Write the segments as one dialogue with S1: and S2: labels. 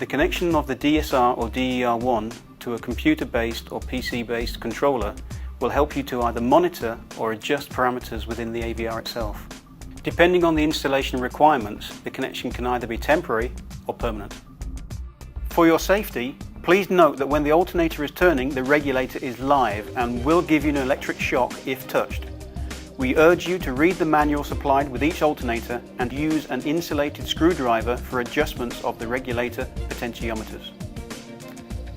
S1: The connection of the DSR or DER1 to a computer-based or PC-based controller will help you to either monitor or adjust parameters within the AVR itself. Depending on the installation requirements, the connection can either be temporary or permanent. For your safety, please note that when the alternator is turning, the regulator is live and will give you an electric shock if touched. We urge you to read the manual supplied with each alternator and use an insulated screwdriver for adjustments of the regulator potentiometers.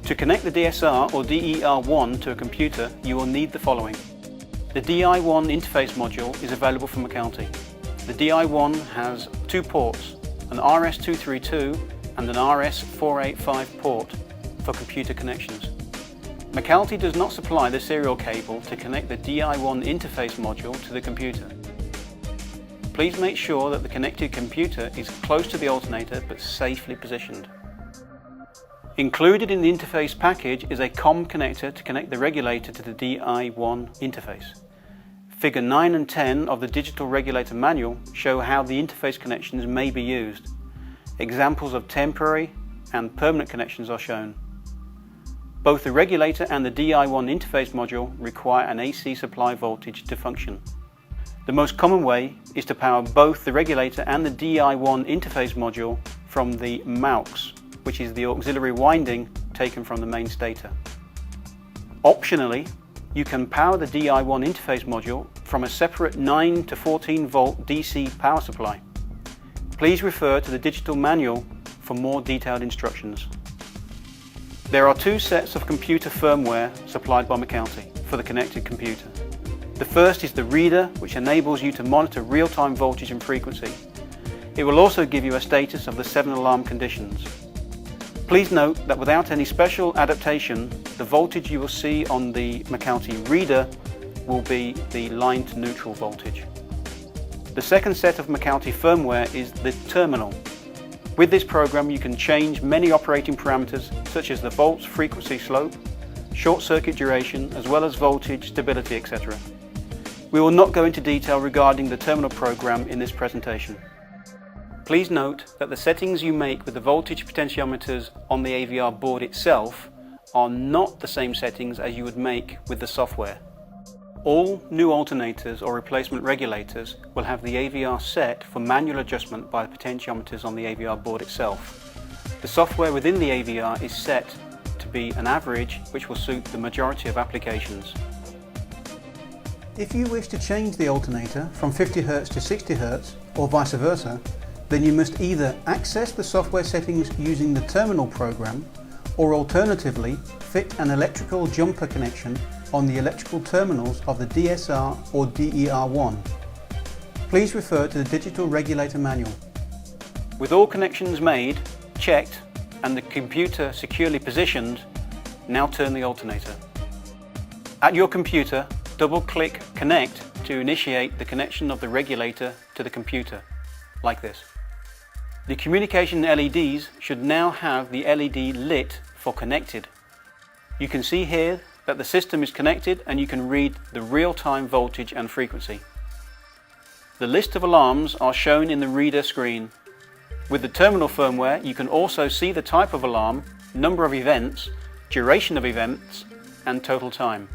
S1: To connect the DSR or DER1 to a computer, you will need the following. The DI1 interface module is available from Macalty. The DI1 has two ports, an RS232 and an RS485 port for computer connections. Macalty does not supply the serial cable to connect the DI1 interface module to the computer. Please make sure that the connected computer is close to the alternator but safely positioned. Included in the interface package is a COM connector to connect the regulator to the DI1 interface. Figure 9 and 10 of the digital regulator manual show how the interface connections may be used. Examples of temporary and permanent connections are shown. Both the regulator and the DI1 interface module require an AC supply voltage to function. The most common way is to power both the regulator and the DI1 interface module from the MAUX, which is the auxiliary winding taken from the main stator. Optionally, you can power the DI1 interface module from a separate 9 to 14 volt DC power supply. Please refer to the digital manual for more detailed instructions. There are two sets of computer firmware supplied by Macalty for the connected computer. The first is the reader, which enables you to monitor real-time voltage and frequency. It will also give you a status of the 7 alarm conditions. Please note that without any special adaptation, the voltage you will see on the Macalty reader will be the line to neutral voltage. The second set of Macalty firmware is the terminal. With this program you can change many operating parameters such as the volts, frequency, slope, short circuit duration, as well as voltage, stability, etc. We will not go into detail regarding the terminal program in this presentation. Please note that the settings you make with the voltage potentiometers on the AVR board itself are not the same settings as you would make with the software. All new alternators or replacement regulators will have the AVR set for manual adjustment by the potentiometers on the AVR board itself. The software within the AVR is set to be an average which will suit the majority of applications.
S2: If you wish to change the alternator from 50 Hz to 60 Hz or vice versa, then you must either access the software settings using the terminal program or alternatively fit an electrical jumper connection on the electrical terminals of the DSR or DER1. Please refer to the digital regulator manual.
S1: With all connections made, checked and the computer securely positioned, now turn the alternator. At your computer, double-click Connect to initiate the connection of the regulator to the computer, like this. The communication LEDs should now have the LED lit for connected. You can see here that the system is connected and you can read the real-time voltage and frequency. The list of alarms are shown in the reader screen. With the terminal firmware you can also see the type of alarm, number of events, duration of events and total time.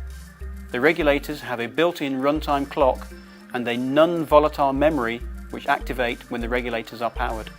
S1: The regulators have a built-in runtime clock and a non-volatile memory which activate when the regulators are powered.